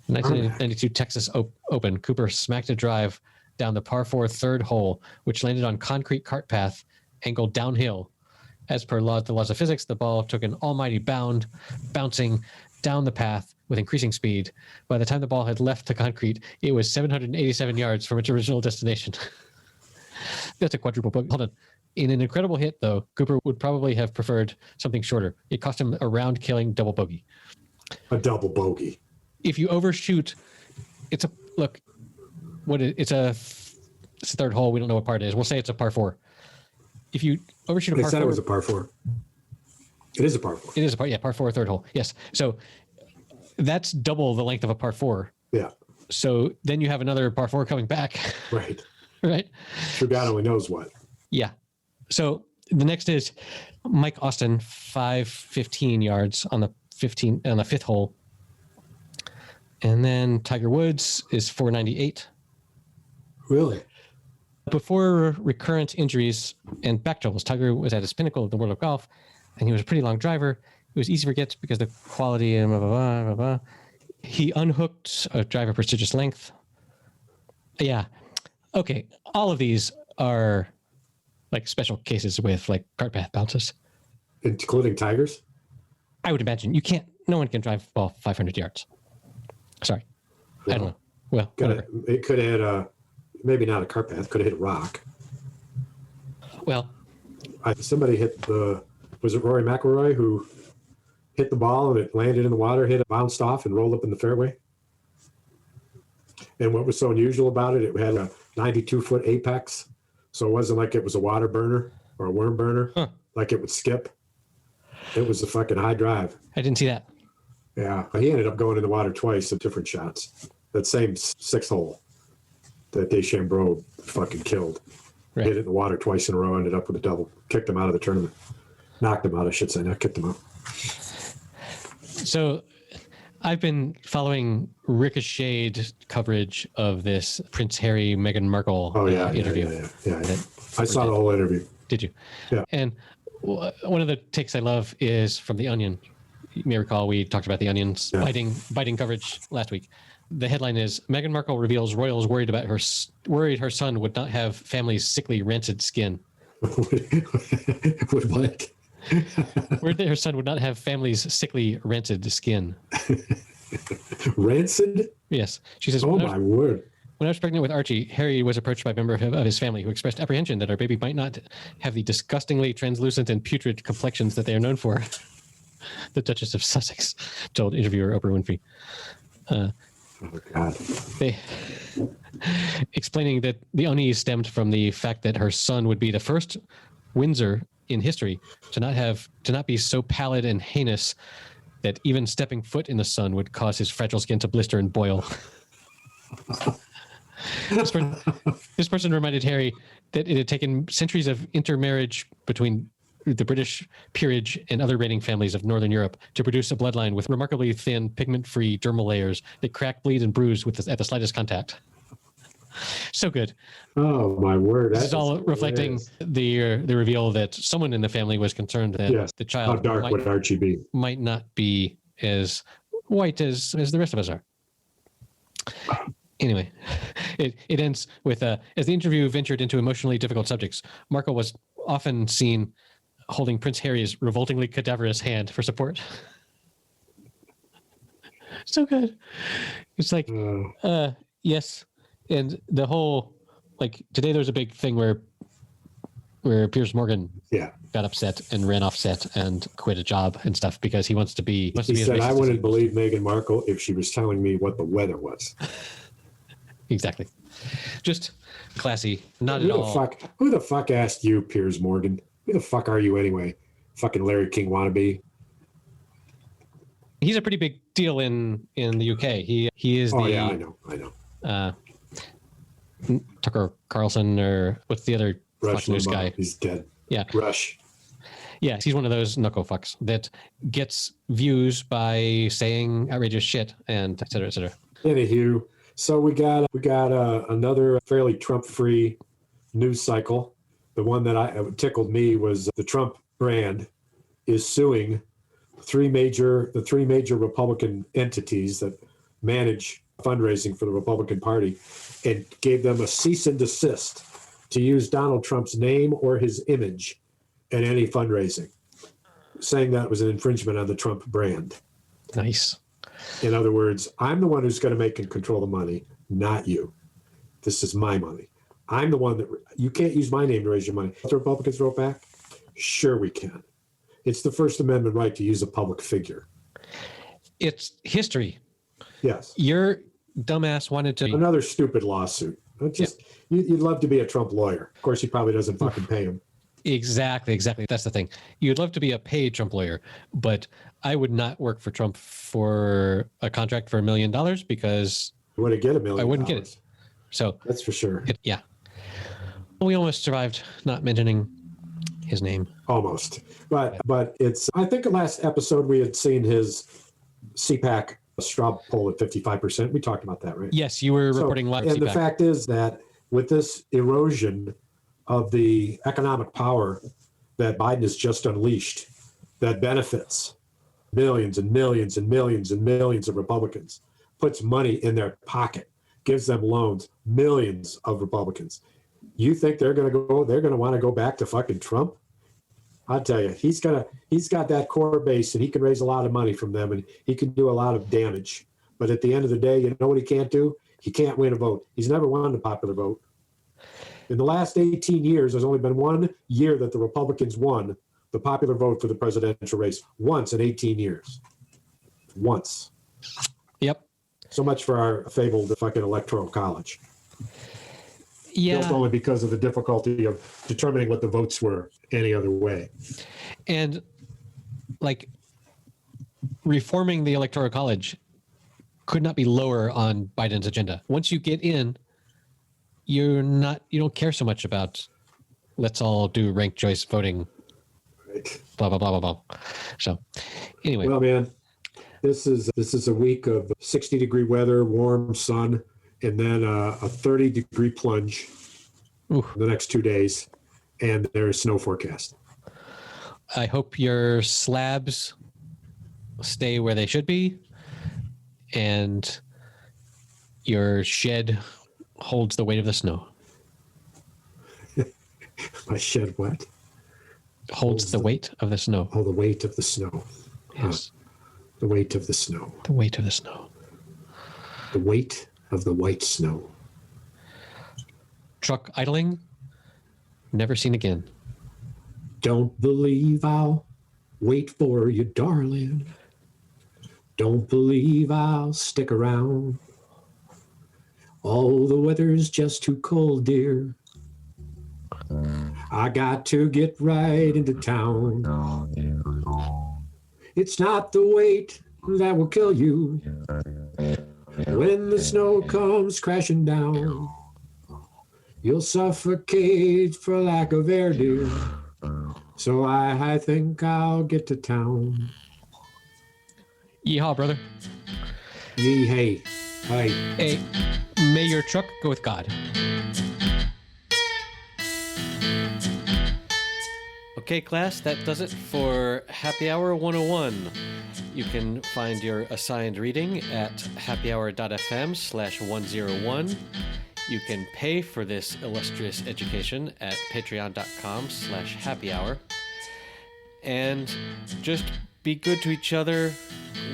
1992 Texas Open, Cooper smacked a drive down the par 4 third hole, which landed on concrete cart path, angled downhill. As per the laws of physics, the ball took an almighty bound, bouncing down the path with increasing speed. By the time the ball had left the concrete, it was 787 yards from its original destination. That's a quadruple bogey. Hold on. In an incredible hit, though, Cooper would probably have preferred something shorter. It cost him a round-killing double bogey. A double bogey. If you overshoot, it's a third hole. We don't know what par it is. We'll say it's a par 4. If you overshoot a par 4, they said it was a par 4. It is a par 4. It is a par 4 third hole. Yes. So that's double the length of a par 4. Yeah. So then you have another par 4 coming back. Right. Right. Sure, God only knows what. Yeah. So the next is Mike Austin, 515 yards on the 5th hole. And then Tiger Woods is 498. Really? Before recurrent injuries and back troubles, Tiger was at his pinnacle of the world of golf, and he was a pretty long driver. It was easy to forget because the quality and blah, blah, blah, blah, blah. He unhooked a drive of prestigious length. Yeah. Okay. All of these are special cases with cart path bounces. Including Tigers? I would imagine. You can't no one can drive ball 500 yards. Sorry. I don't know. Well, whatever. It could have hit maybe not a cart path, could have hit a rock. Well, somebody hit was it Rory McIlroy who hit the ball and it landed in the water, bounced off and rolled up in the fairway? And what was so unusual about it, it had a 92-foot apex. So it wasn't like it was a water burner or a worm burner, like it would skip. It was a fucking high drive. I didn't see that. Yeah. He ended up going in the water twice at different shots. That same 6th hole that DeChambeau fucking killed. Right. Hit it in the water twice in a row, ended up with a double. Kicked him out of the tournament. Knocked him out, I should say. Not kicked him out. So I've been following ricocheted coverage of this Prince Harry, Meghan Markle interview. Yeah. I saw the whole interview. Did you? Yeah. And one of the takes I love is from The Onion. You may recall we talked about The Onion's biting coverage last week. The headline is, Meghan Markle reveals royals worried her son would not have family's sickly, rancid skin. Would what? Worried that her son would not have family's sickly, rancid skin. Rancid? Yes. She says, oh, my word. When I was pregnant with Archie, Harry was approached by a member of his family who expressed apprehension that our baby might not have the disgustingly translucent and putrid complexions that they are known for. The Duchess of Sussex told interviewer Oprah Winfrey. Oh, God. Explaining that the unease stemmed from the fact that her son would be the first Windsor in history to not be so pallid and heinous that even stepping foot in the sun would cause his fragile skin to blister and boil. This person reminded Harry that it had taken centuries of intermarriage between the British peerage and other reigning families of Northern Europe to produce a bloodline with remarkably thin, pigment-free dermal layers that crack, bleed, and bruise at the slightest contact. So good. Oh, my word. This is all reflecting the reveal that someone in the family was concerned that the child how dark would Archie be? Might not be as white as the rest of us are. Anyway, it ends with, as the interview ventured into emotionally difficult subjects, Markle was often seen holding Prince Harry's revoltingly cadaverous hand for support. So good. It's like, yes. And the whole, like, today there was a big thing where Piers Morgan got upset and ran off set and quit a job and stuff because he wants to be. He said, "I wouldn't believe Meghan Markle if she was telling me what the weather was." Exactly. Just classy. Not at all. Who the fuck asked you, Piers Morgan? Who the fuck are you anyway? Fucking Larry King wannabe. He's a pretty big deal in the UK. He is. Oh yeah, I know. Tucker Carlson, or what's the other Fox News guy? He's dead. Yeah. Rush. Yeah, he's one of those knuckle fucks that gets views by saying outrageous shit and et cetera, et cetera. Anywho, so we got another fairly Trump-free news cycle. The one that tickled me was the Trump brand is suing the three major Republican entities that manage fundraising for the Republican Party, and gave them a cease and desist to use Donald Trump's name or his image in any fundraising, saying that was an infringement on the Trump brand. Nice. In other words, I'm the one who's going to make and control the money, not you. This is my money. I'm the one that you can't use my name to raise your money. The Republicans throw it back? Sure we can. It's the First Amendment right to use a public figure. It's history. Yes. Your dumbass wanted to... Another stupid lawsuit. You'd love to be a Trump lawyer. Of course, he probably doesn't fucking pay him. Exactly. That's the thing. You'd love to be a paid Trump lawyer, but I would not work for Trump for a contract for $1 million because... You wouldn't get $1 million. I wouldn't get it. So that's for sure. Yeah. We almost survived not mentioning his name. Almost. But it's... I think the last episode we had seen his CPAC straw poll at 55%. We talked about that, right? Yes, you were reporting live. And the fact is that with this erosion of the economic power that Biden has just unleashed, that benefits millions and millions and millions and millions of Republicans, puts money in their pocket, gives them loans, millions of Republicans. You think they're going to want to go back to fucking Trump? I'll tell you, he's got that core base, and he can raise a lot of money from them, and he can do a lot of damage. But at the end of the day, you know what he can't do? He can't win a vote. He's never won the popular vote. In the last 18 years, there's only been 1 year that the Republicans won the popular vote for the presidential race. Once in 18 years. Once. Yep. So much for our fabled fucking electoral college. Yeah. Built only because of the difficulty of determining what the votes were any other way. And like reforming the electoral college could not be lower on Biden's agenda. Once you get in, you don't care so much about let's all do ranked choice voting. Right. Blah blah blah blah blah. So anyway. Well, man, this is a week of 60-degree weather, warm sun, and then a 30-degree plunge the next 2 days, and there's snow forecast. I hope your slabs stay where they should be, and your shed holds the weight of the snow. My shed what? Holds the weight of the snow. Oh, the weight of the snow. Yes. The weight of the snow. The weight of the snow. The weight of the white snow. Truck idling, never seen again. Don't believe I'll wait for you, darling. Don't believe I'll stick around. Oh, the weather's just too cold, dear. I got to get right into town. It's not the wait that will kill you. When the snow comes crashing down, you'll suffocate for lack of air, dear. So I think I'll get to town. Yeehaw, brother. Yee, hey. Hey. Hey, may your truck go with God. Okay, class, that does it for Happy Hour 101. You can find your assigned reading at happyhour.fm/101. You can pay for this illustrious education at patreon.com/happyhour. And just be good to each other,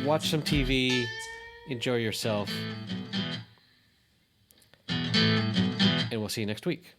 watch some TV, enjoy yourself, and we'll see you next week.